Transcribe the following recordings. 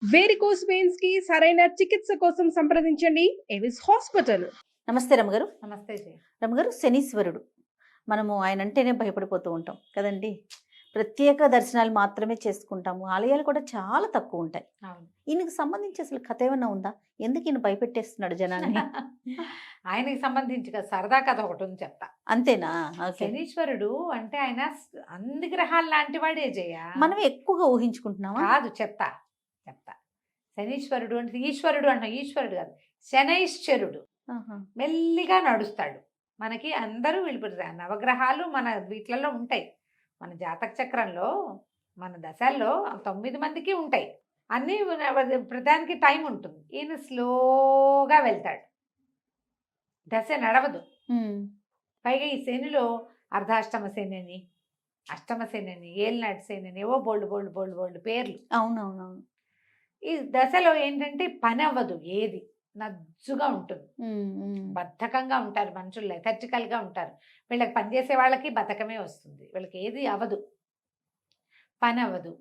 Varicose veins కి సరైన చికిత్స కోసం సంప్రదించండి ఎవిస్ హాస్పిటల్. నమస్తే రమ్మగారు. నమస్తే జీ. రమ్మగారు, శనీశ్వరుడు మనము ఆయన అంటేనే భయపడిపోతూ ఉంటాం కదండి. ప్రత్యేక దర్శనాలు మాత్రమే చేసుకుంటాము, ఆలయాలు కూడా చాలా తక్కువ ఉంటాయి. అవును. ఈయనకి సంబంధించి అసలు కథ ఏమన్నా ఉందా? ఎందుకు ఈయన భయపెట్టేస్తున్నాడు జనాన్ని? ఆయనకి సంబంధించి సరదా కథ ఒకటి ఉంది చెప్తా. అంతేనా? ఓకే. శనీశ్వరుడు అంటే ఆయన అన్ని గ్రహాలు లాంటి వాడే జయ. మనం ఎక్కువగా ఊహించుకుంటున్నామా? కాదు, చెప్తా. శనీశ్వరుడు అంటే ఈశ్వరుడు అంటాం. ఈశ్వరుడు కాదు, శనైశ్వరుడు. ఆహా. మెల్లిగా నడుస్తాడు. మనకి అందరూ వెళ్ళిపోతారు. నవగ్రహాలు మన వీటిలలో ఉంటాయి. మన జాతక చక్రంలో మన దశల్లో 9 మందికి ఉంటాయి. అన్నీ ప్రధానికి టైం ఉంటుంది. ఈయన స్లోగా వెళ్తాడు, దశ నడవదు. ఉమ్. పైగా ఈ శనిలో అర్ధాష్టమ శని అని, అష్టమ శని అని, ఏలినాటి శని అని, ఏవో బోల్డ్ బోల్డ్ బోల్డ్ బోల్డ్ పేర్లు. అవునవునవును. ఈ దశలో ఏంటంటే పని అవ్వదు, ఏది నజ్జుగా ఉంటుంది. బద్ధకంగా ఉంటారు మనుషులు, లెథర్జికల్గా ఉంటారు. వీళ్ళకి పనిచేసే వాళ్ళకి బద్ధకమే వస్తుంది. వీళ్ళకి ఏది అవ్వదు, పని అవ్వదు,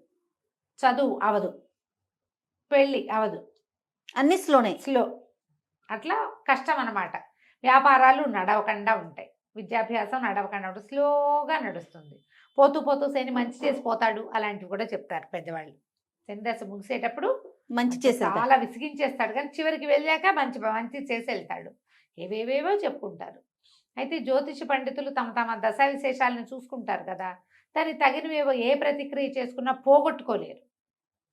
చదువు అవ్వదు, పెళ్ళి అవ్వదు, అన్ని స్లోనే. స్లో. అట్లా కష్టం అన్నమాట. వ్యాపారాలు నడవకుండా ఉంటాయి, విద్యాభ్యాసం నడవకుండా ఉంటుంది, స్లోగా నడుస్తుంది. పోతూ పోతూ శని మంచి చేసి పోతాడు అలాంటివి కూడా చెప్తారు పెద్దవాళ్ళు. శని దశ ముగిసేటప్పుడు మంచి చేసి చాలా విసిగించేస్తాడు, కానీ చివరికి వెళ్ళాక మంచి మంచి చేసి వెళ్తాడు. ఏవేవేవో చెప్పుకుంటారు. అయితే జ్యోతిష పండితులు తమ తమ దశా విశేషాలను చూసుకుంటారు కదా, దానికి తగినవేవో ఏ ప్రతిక్రియ చేసుకున్నా పోగొట్టుకోలేరు,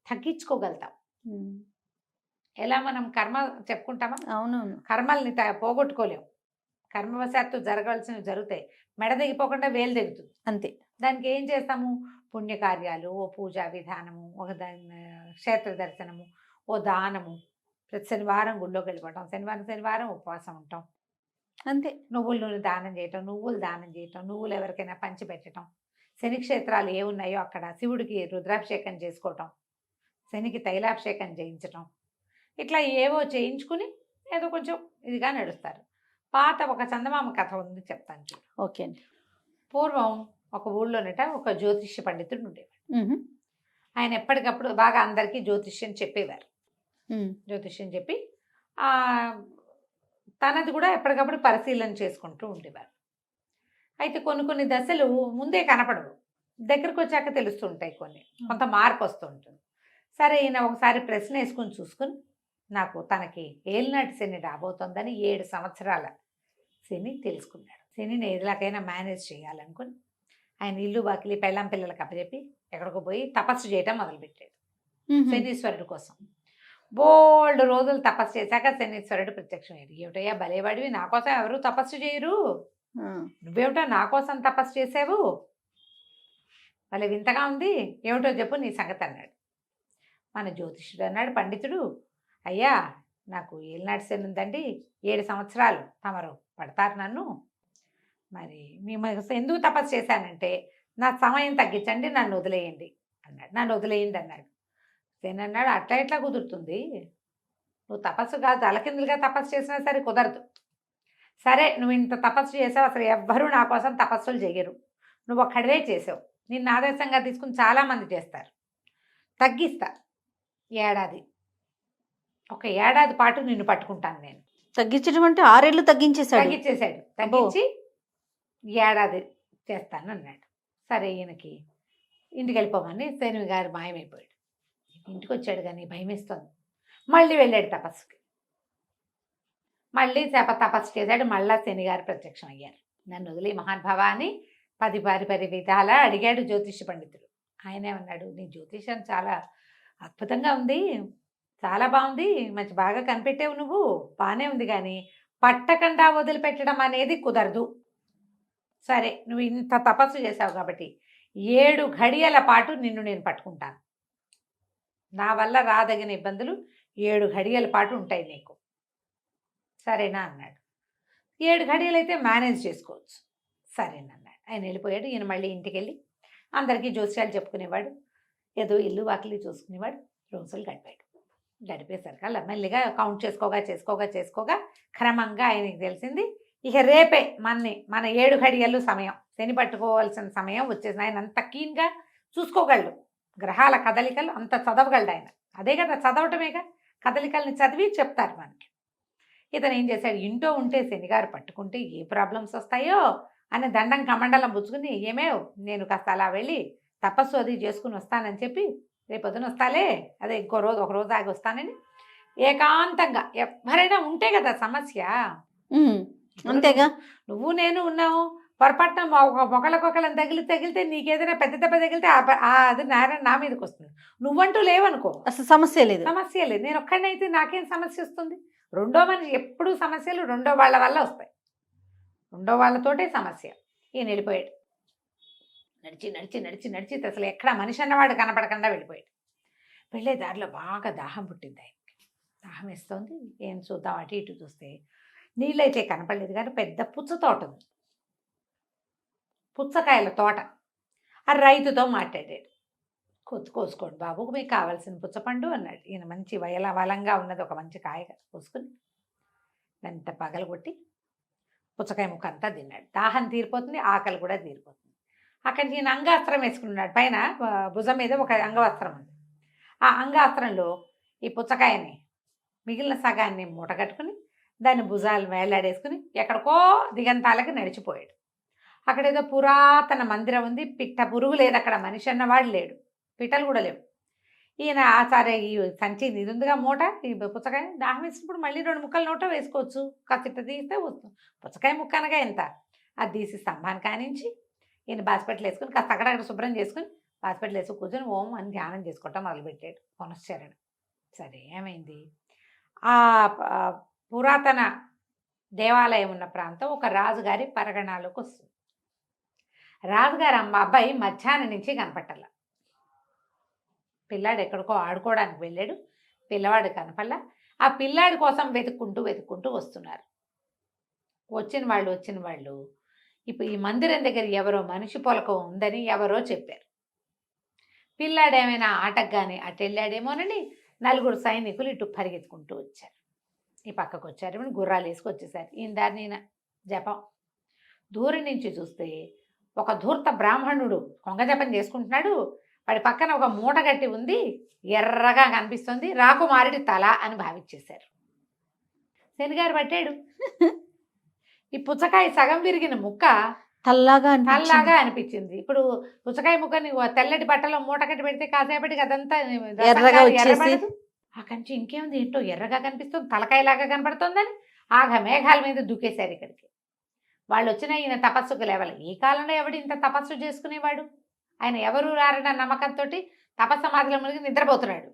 తగ్గించుకోగలుగుతాం. ఎలా మనం కర్మ చెప్పుకుంటామా? అవునవును. కర్మల్ని పోగొట్టుకోలేము. కర్మవశాత్తు జరగాల్సినవి జరుగుతాయి. మెడ దిగిపోకుండా వేలు దిగుతుంది అంతే. దానికి ఏం చేస్తాము? పుణ్యకార్యాలు, ఓ పూజా విధానము, ఒక క్షేత్ర దర్శనము, ఓ దానము. ప్రతి శనివారం గుళ్ళోకి వెళ్ళిపోవటం, శనివారం ఉపవాసం ఉంటాం. అంతే. నువ్వుల నూనె దానం చేయటం, నువ్వులు దానం చేయటం, నువ్వులు ఎవరికైనా పంచి పెట్టడం. శని క్షేత్రాలు ఏ ఉన్నాయో అక్కడ శివుడికి రుద్రాభిషేకం చేసుకోవటం, శనికి తైలాభిషేకం చేయించటం, ఇట్లా ఏవో చేయించుకుని ఏదో కొంచెం ఇదిగా నడుస్తారు. పాత ఒక చందమామ కథ ఉంది, చెప్తాను చూడు. ఓకే అండి. పూర్వం ఒక ఊళ్ళోనట ఒక జ్యోతిష్య పండితుడు ఉండేవాడు. ఆయన ఎప్పటికప్పుడు బాగా అందరికీ జ్యోతిష్యం చెప్పేవారు. జ్యోతిష్యం చెప్పి తనది కూడా ఎప్పటికప్పుడు పరిశీలన చేసుకుంటూ ఉండేవారు. అయితే కొన్ని దశలు ముందే కనపడవు, దగ్గరకు వచ్చాక తెలుస్తుంటాయి. కొంత మార్పు వస్తూ ఉంటుంది. సరే, ఈయన ఒకసారి ప్రశ్న వేసుకుని చూసుకుని, నాకు తనకి ఏలినాటి శని రాబోతోందని 7 సంవత్సరాల శని తెలుసుకున్నాడు. శనిని ఎలాగైనా మేనేజ్ చేయాలనుకుని ఆయన ఇల్లు వాకిలి పెళ్ళాం పిల్లలకు అప్పచెప్పి ఎక్కడికో పోయి తపస్సు చేయటం మొదలుపెట్టాడు శనీశ్వరుడు కోసం. బోల్డ్ రోజులు తపస్సు చేశాక శనీశ్వరుడు ప్రత్యక్షమయ్యాడు. ఏమిటయ్యా భలేవాడివి, నా కోసం ఎవరు తపస్సు చేయరు, నువ్వేమిటో నా కోసం తపస్సు చేసావు, భలే వింతగా ఉంది, ఏమిటో చెప్పు నీ సంగతి అన్నాడు. మన జ్యోతిష్యుడు అన్నాడు, పండితుడు, అయ్యా నాకు ఏలినాటి శని ఉందండి, 7 సంవత్సరాలు తమరు పడతారు నన్ను, మరి మేము ఎందుకు తపస్సు చేశానంటే నా సమయం తగ్గించండి, నన్ను వదిలేయండి అన్నాడు. నన్ను వదిలేయండి అన్నాడు. శని అన్నాడు, అట్లా ఎట్లా కుదురుతుంది, నువ్వు తపస్సు కాదు తలకిందులుగా తపస్సు చేసినా సరే కుదరదు. సరే, నువ్వు ఇంత తపస్సు చేసావు, అసలు ఎవ్వరూ నా కోసం తపస్సులు చేయరు, నువ్వు ఒక్కడవే చేసావు, నిన్ను ఆదర్శంగా తీసుకుని చాలామంది చేస్తారు, తగ్గిస్తా, ఒక ఏడాది పాటు నిన్ను పట్టుకుంటాను నేను. తగ్గించడం అంటే 6 ఏళ్ళు తగ్గించేశాడు. తగ్గించి ఏడాది చేస్తాను అన్నాడు. సరే, ఈయనకి ఇంటికి వెళ్ళిపోమని శని గారు మాయమైపోయాడు. ఇంటికి వచ్చాడు కానీ భయం వేస్తుంది. మళ్ళీ వెళ్ళాడు తపస్సుకి, మళ్ళీ తపస్సు చేశాడు. మళ్ళా శని గారు ప్రత్యక్షం అయ్యారు. నన్ను వదిలే మహానుభావ అని 10 విధాలా అడిగాడు జ్యోతిష పండితుడు. ఆయనే అన్నాడు, నీ జ్యోతిషం చాలా అద్భుతంగా ఉంది, చాలా బాగుంది, మంచి బాగా కనిపెట్టావు, నువ్వు బాగానే ఉంది, కానీ పట్టకుండా వదిలిపెట్టడం అనేది కుదరదు. సరే, నువ్వు ఇంత తపస్సు చేసావు కాబట్టి 7 ఘడియల పాటు నిన్ను నేను పట్టుకుంటాను, నా వల్ల రాదగిన ఇబ్బందులు 7 ఘడియల పాటు ఉంటాయి నీకు, సరేనా అన్నాడు. 7 ఘడియలు అయితే మేనేజ్ చేసుకోవచ్చు, సరేనన్నాడు. ఆయన వెళ్ళిపోయాడు. ఈయన మళ్ళీ ఇంటికి వెళ్ళి అందరికీ జోస్యాలు చెప్పుకునేవాడు, ఏదో ఇల్లు వాకిలి చూసుకునేవాడు. రోజులు గడిపేసరికి అలా మెల్లిగా కౌంట్ చేసుకోగా క్రమంగా ఆయనకి తెలిసింది, ఇక రేపే మన 7 ఘడియలు సమయం, శని పట్టుకోవాల్సిన సమయం వచ్చేసింది. ఆయన అంత కీన్గా చూసుకోగలడు, గ్రహాల కదలికలు అంత చదవగలడు ఆయన. అదే కదా చదవటమేగా, కదలికల్ని చదివి చెప్తారు మనకి. ఇతను ఏం చేశాడు, ఇంట్లో ఉంటే శనిగారు పట్టుకుంటే ఏ ప్రాబ్లమ్స్ వస్తాయో అని దండం కమండలం పుచ్చుకుని, ఏమేవ్ నేను కాస్త అలా వెళ్ళి తపస్సు అది చేసుకుని వస్తానని చెప్పి, రేపొద్దున వస్తాలే, అదే ఇంకో రోజు ఒక రోజు ఆగి వస్తానని ఏకాంతంగా, ఎవరైనా ఉంటే కదా సమస్య. ఉమ్, ఇప్పుడు అంతేగా. నువ్వు నేను ఉన్నావు, పొరపాటున ఒకళ్ళకొకళ్ళని తగిలితే నీకేదైనా పెద్ద దెబ్బ తగిలితే అది నేరం నా మీదకి వస్తుంది. నువ్వంటూ లేవనుకో, అసలు సమస్య లేదు. సమస్య లేదు. నేను ఒక్కడినైతే నాకేం సమస్య వస్తుంది? రెండో మనిషి ఎప్పుడు సమస్యలు రెండో వాళ్ళ వల్ల వస్తాయి, రెండో వాళ్ళతోటే సమస్య. ఈయన వెళ్ళిపోయాడు, నడిచి నడిచి నడిచి నడిచి అసలు ఎక్కడ మనిషి అన్నవాడు కనపడకుండా వెళ్ళిపోయాడు. వెళ్ళే దారిలో బాగా దాహం పుట్టింది ఆయనకి. దాహం వేస్తుంది, ఏం చూద్దాం అటు ఇటు చూస్తే నీళ్ళైతే కనపడలేదు, కానీ పెద్ద పుచ్చ తోట ఉంది, పుచ్చకాయల తోట. ఆ రైతుతో మాట్లాడాడు, కోసుకోండి బాబు, మీకు కావాల్సిన పుచ్చపండు అన్నాడు. ఈయన మంచి వలంగా ఉన్నది ఒక మంచి కాయ కోసుకుని ఎంత పగలగొట్టి పుచ్చకాయ ముక్క అంతా తిన్నాడు. దాహం తీరిపోతుంది, ఆకలి కూడా తీరిపోతుంది. అక్కడి ఈయన అంగాస్త్రం వేసుకున్నాడు, పైన భుజం మీద ఒక అంగవస్త్రం ఉంది. ఆ అంగాస్త్రంలో ఈ పుచ్చకాయని మిగిలిన సగాన్ని మూట కట్టుకుని దాన్ని భుజాలు వేలాడేసుకుని ఎక్కడికో దిగంతాలకి నడిచిపోయాడు. అక్కడేదో పురాతన మందిరం ఉంది, పిట్ట పురుగు లేదు అక్కడ, మనిషి అన్నవాడు లేడు, పిట్టలు కూడా లేవు. ఈయన సరే ఈ సంచి ఇది ఉందిగా మూట, ఈ పుచ్చకాయ దాహం వేసినప్పుడు మళ్ళీ 2 ముక్కలు నోట వేసుకోవచ్చు, కాస్త తీస్తే వస్తుంది. పుచ్చకాయ ముక్క అనగా ఎంత, అది తీసి స్తంభాన్ని కానించి ఈయన బాస్పెట్లు వేసుకుని కాస్త అక్కడక్కడ శుభ్రం చేసుకుని బాస్పెట్లు వేసుకుని కూర్చొని ఓం అని ధ్యానం చేసుకోవటం మొదలుపెట్టాడు, పునశ్చరణ. సరే ఏమైంది, ఆ పురాతన దేవాలయం ఉన్న ప్రాంతం ఒక రాజుగారి పరగణాలకు వస్తుంది. రాజుగారి అబ్బాయి మధ్యాహ్నం నుంచి కనపట్టాల. పిల్లాడు ఎక్కడికో ఆడుకోవడానికి వెళ్ళాడు, పిల్లవాడు కనపల్లా. ఆ పిల్లాడి కోసం వెతుక్కుంటూ వస్తున్నారు. వచ్చిన వాళ్ళు ఇప్పుడు ఈ మందిరం దగ్గర ఎవరో మనిషి పొలకం ఉందని ఎవరో చెప్పారు. పిల్లాడు ఏమైనా ఆటకు కానీ అటు వెళ్ళాడేమోనని 4 సైనికులు ఇటు పరిగెత్తుకుంటూ వచ్చారు. ఈ పక్కకు వచ్చారు, గుర్రాలు వేసుకొచ్చేసారు. ఈయన దారిని ఈయన జపం. దూరం నుంచి చూస్తే ఒక ధూర్త బ్రాహ్మణుడు కొంగ జపం చేసుకుంటున్నాడు. వాడి పక్కన ఒక మూట గట్టి ఉంది, ఎర్రగా కనిపిస్తుంది, రాకుమారుడి తల అని భావించేశారు. శనిగారు పట్టాడు. ఈ పుచ్చకాయ సగం విరిగిన ముక్క తల్లాగా అనిపించింది. ఇప్పుడు పుచ్చకాయ ముక్కని తెల్లటి బట్టలో మూట కట్టి పెడితే కాసేపటికి అదంతా ఎర్రగా వచ్చేసి, అక్కడి నుంచి ఇంకేముంది, ఏంటో ఎర్రగా కనిపిస్తుంది, తలకాయలాగా కనపడుతుందని ఆగ మేఘాల మీద దూకేశారు ఇక్కడికి. వాళ్ళు వచ్చిన ఈయన తపస్సుకు లేవాలి. ఈ కాలంలో ఎవడు ఇంత తపస్సు చేసుకునేవాడు? ఆయన ఎవరు రారన్న నమ్మకంతో తపస్సమాధిలో మునిగి నిద్రపోతున్నాడు.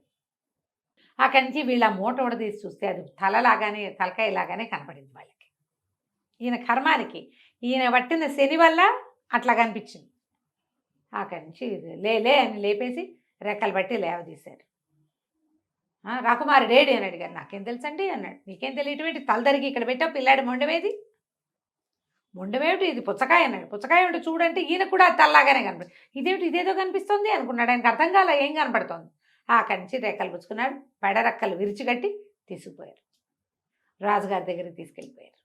అక్కడి నుంచి వీళ్ళ మూట ఉడదీసి చూస్తే అది తలకాయలాగానే కనపడింది వాళ్ళకి. ఈయన కర్మానికి, ఈయన పట్టిన శని వల్ల అట్లా కనిపించింది. అక్కడి నుంచి లే అని లేపేసి రెక్కలు బట్టి లేవదీశారు. రాకుమారుడేడి అని అడిగారు. నాకేం తెలుసండి అన్నాడు. నీకేం తెలియటమేంటి, తలదరికి ఇక్కడ పెట్టావు, పిల్లాడి మొండమేది, మొండమేమిటి, ఇది పుచ్చకాయ అన్నాడు. పుచ్చకాయ ఉంటే చూడంటే ఈయన కూడా తల్లాగానే కనపడి, ఇదేమిటి ఇదేదో కనిపిస్తుంది అనుకున్నాడు. ఆయనకు అర్థం కాల ఏం కనపడుతోంది. అక్కడి నుంచి రెక్కలు పుచ్చుకున్నాడు, పెడరెక్కలు విరిచిగట్టి తీసుకుపోయారు. రాజుగారి దగ్గరికి తీసుకెళ్ళిపోయారు.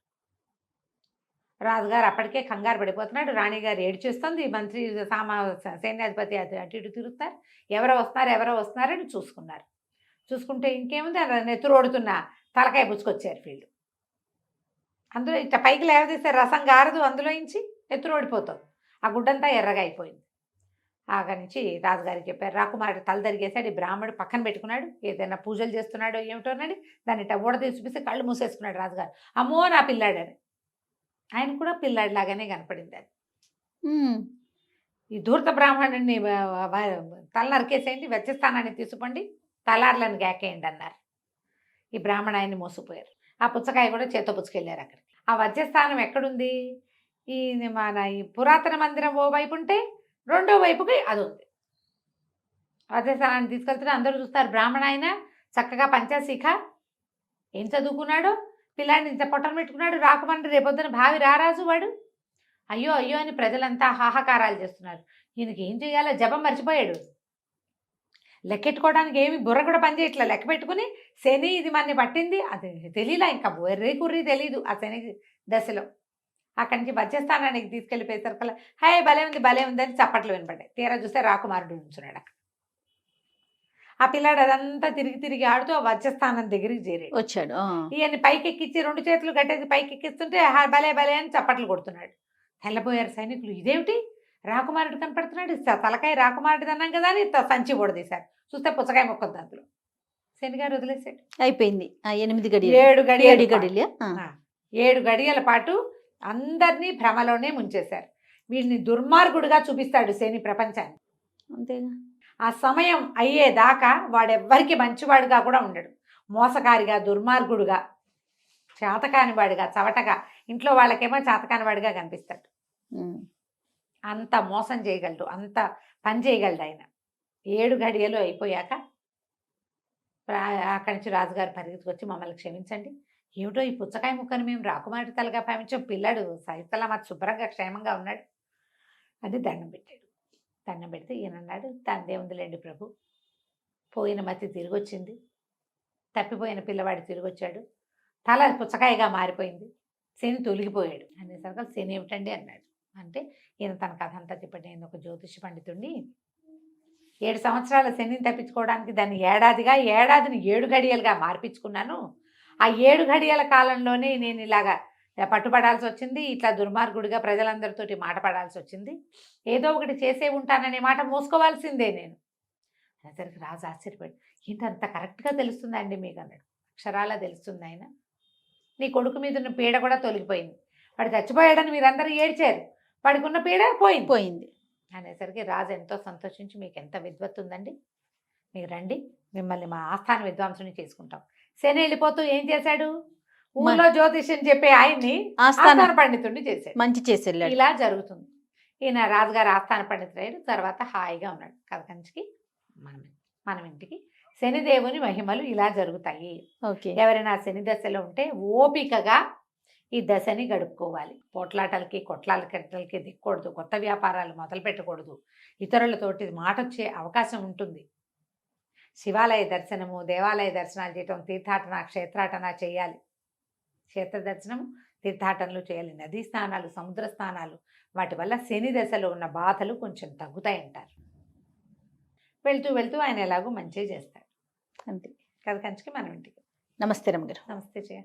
రాజుగారు అప్పటికే కంగారు పడిపోతున్నాడు, రాణిగారు ఏడ్చేస్తుంది, మంత్రి సైన్యాధిపతి అటు ఇటు తిరుగుతున్నారు, ఎవరో వస్తున్నారని చూసుకున్నారు. చూసుకుంటే ఇంకేముంది, నెత్తురోడుతున్న తలకాయ పుచ్చుకొచ్చారు వీళ్ళు. అందులో ఇట్లా పైకి లేవదీస్తే రసం గారదు, అందులో నుంచి నెత్తురోడిపోతుంది, ఆ గుడ్డంతా ఎర్రగా అయిపోయింది. అక్కడి నుంచి రాజుగారికి చెప్పారు. రాకుమారుడు తల తరిగేశాడు. ఈ బ్రాహ్మణుడు పక్కన పెట్టుకున్నాడు, ఏదైనా పూజలు చేస్తున్నాడో ఏమిటోనండి, దాన్ని ఊడ తీసిపిస్తే కళ్ళు మూసేసుకున్నాడు రాజుగారు. అమ్మో నా పిల్లాడని. ఆయన కూడా పిల్లాడిలాగానే కనపడింది అది. ఈ ధూర్త బ్రాహ్మణుడిని తల నరికేసేయండి, వెచ్చస్థానాన్ని తీసుకోండి, తలార్లను గాకేయండి అన్నారు. ఈ బ్రాహ్మణ ఆయన్ని మోసిపోయారు. ఆ పుచ్చకాయ కూడా చేత్తో పుచ్చుకెళ్ళారు అక్కడికి. ఆ వజ్రస్థానం ఎక్కడుంది, ఈ పురాతన మందిరం ఓ వైపు ఉంటే రెండో వైపుకి అది ఉంది. వజ్రస్థానాన్ని తీసుకెళ్తే అందరూ చూస్తారు. బ్రాహ్మణ ఆయన చక్కగా పంచాశీఖ, ఏం చదువుకున్నాడో, పిల్లాడిని ఇంత పొట్టను పెట్టుకున్నాడు, రాకుమంటే రేపొద్దున భావి రారాజు వాడు. అయ్యో అయ్యో అని ప్రజలంతా హాహాకారాలు చేస్తున్నారు. ఈయనకి ఏం చేయాలో జపం మర్చిపోయాడు. లెక్కెట్టుకోవడానికి ఏమి బుర్ర కూడా పనిచేయట్లా. లెక్క పెట్టుకుని శని ఇది మనని పట్టింది అది తెలియలా, ఇంకా బొర్రీ కుర్రీ తెలీదు ఆ శని దశలో. అక్కడి నుంచి వజ్రస్థానానికి తీసుకెళ్ళిపోయేసరికల్లా హే భలే ఉంది అని చప్పట్లు వినపడ్డాయి. తీరా చూస్తే రాకుమారుడు ఉంచున్నాడు అక్కడ. ఆ పిల్లాడు అదంతా తిరిగి తిరిగి ఆడుతూ ఆ వజ్రస్థానం దగ్గరికి చేరాడు. వచ్చాడు. ఈయన్ని పైకెక్కించి 2 చేతులు కట్టేసి పైకెక్కిస్తుంటే భలే భలే అని చప్పట్లు కొడుతున్నాడు. తెల్లబోయారు సైనికులు. ఇదేమిటి రాకుమారుడు కనపడుతున్నాడు, తలకాయ రాకుమారుడు అన్నాం కదా అని సంచి పొడదీశారు. చూస్తే పుచ్చకాయ మొక్కొద్దు అందులో. శనిగారు వదిలేశాడు. అయిపోయింది. 8 గడియలు. 7 గడియలు 7 గడియలు. 7 గడియల పాటు అందరినీ భ్రమలోనే ముంచేశారు. వీడిని దుర్మార్గుడుగా చూపిస్తాడు శని ప్రపంచాన్ని. అంతేగా. ఆ సమయం అయ్యేదాకా వాడెవ్వరికి మంచివాడుగా కూడా ఉండడు. మోసకారిగా, దుర్మార్గుడుగా, చేతకాని వాడిగా, చవటగా, ఇంట్లో వాళ్ళకేమో చేతకాని వాడిగా కనిపిస్తాడు. అంత మోసం చేయగలడు, అంత పని చేయగలడు ఆయన. 7 గడియలు అయిపోయాక అక్కడి నుంచి రాజుగారు పరిగెత్తుకొచ్చి మమ్మల్ని క్షమించండి, ఏమిటో ఈ పుచ్చకాయ ముక్కను మేము రాకుమారి తలగా భావించాం, పిల్లాడు సైతలా శుభ్రంగా క్షేమంగా ఉన్నాడు అని దండం పెట్టాడు. దండం పెడితే ఈయన అన్నాడు, తందే ఉందిలేండి ప్రభు, పోయిన మతి తిరిగి వచ్చింది, తప్పిపోయిన పిల్లవాడు తిరిగి వచ్చాడు, తల పుచ్చకాయగా మారిపోయింది, శని తొలగిపోయాడు అనేసరికి శని ఏమిటండి అన్నాడు. అంటే ఈయన తన కథ అంతా చెప్పండి, నేను ఒక జ్యోతిష పండితుడిని, 7 సంవత్సరాల శనిని తప్పించుకోవడానికి దాన్ని ఏడాదిని 7 గడియలుగా మార్పించుకున్నాను. ఆ 7 గడియల కాలంలోనే నేను ఇలాగా పట్టుబడాల్సి వచ్చింది, ఇట్లా దుర్మార్గుడిగా ప్రజలందరితోటి మాట పడాల్సి వచ్చింది, ఏదో ఒకటి చేసే ఉంటాననే మాట మోసుకోవాల్సిందే నేను అనేసరికి రాజు ఆశ్చర్యపడి, ఏంటంత కరెక్ట్గా తెలుస్తుందండి మీకు అన్నాడు. అక్షరాలా తెలుస్తుంది ఆయన, నీ కొడుకు మీద ఉన్న పీడ కూడా తొలగిపోయింది, వాడు చచ్చిపోయాడని మీరందరూ ఏడ్చారు, వాడికి ఉన్న పీడ పోయింది అనేసరికి రాజు ఎంతో సంతోషించి, మీకు ఎంత విద్వత్తు ఉందండి, మీరు రండి, మిమ్మల్ని మా ఆస్థాన విద్వాంసుని చేసుకుంటాం. శని వెళ్ళిపోతూ ఏం చేశాడు, ఊళ్ళో జ్యోతిష్యం చెప్పే ఆయన్ని ఆస్థాన పండితుడిని చేశాడు. మంచి చేశాడు. ఇలా జరుగుతుంది. ఈయన రాజుగారు ఆస్థాన పండితుడు తర్వాత హాయిగా ఉన్నాడు. కథ కంచికి మనం ఇంటికి శనిదేవుని మహిమలు ఇలా జరుగుతాయి. ఎవరైనా శని దశలో ఉంటే ఓపికగా ఈ దశని గడుపుకోవాలి. పోట్లాటలకి కొట్లాటలకి దిక్కకూడదు, కొత్త వ్యాపారాలు మొదలు పెట్టకూడదు, ఇతరులతోటి మాట వచ్చే అవకాశం ఉంటుంది. శివాలయ దర్శనము, దేవాలయ దర్శనాలు చేయటం, తీర్థాటన, క్షేత్రాటన చేయాలి. క్షేత్ర దర్శనం, తీర్థాటనలు చేయాలి. నదీ స్నానాలు, సముద్ర స్నానాలు, వాటి వల్ల శని దశలో ఉన్న బాధలు కొంచెం తగ్గుతాయంటారు. వెళ్తూ వెళ్తూ ఆయన ఎలాగో మంచిగా చేస్తాడు. అంతే. కథ కంచికి మనం ఇంటికి. నమస్తే రమ్మగారు. నమస్తే జయ.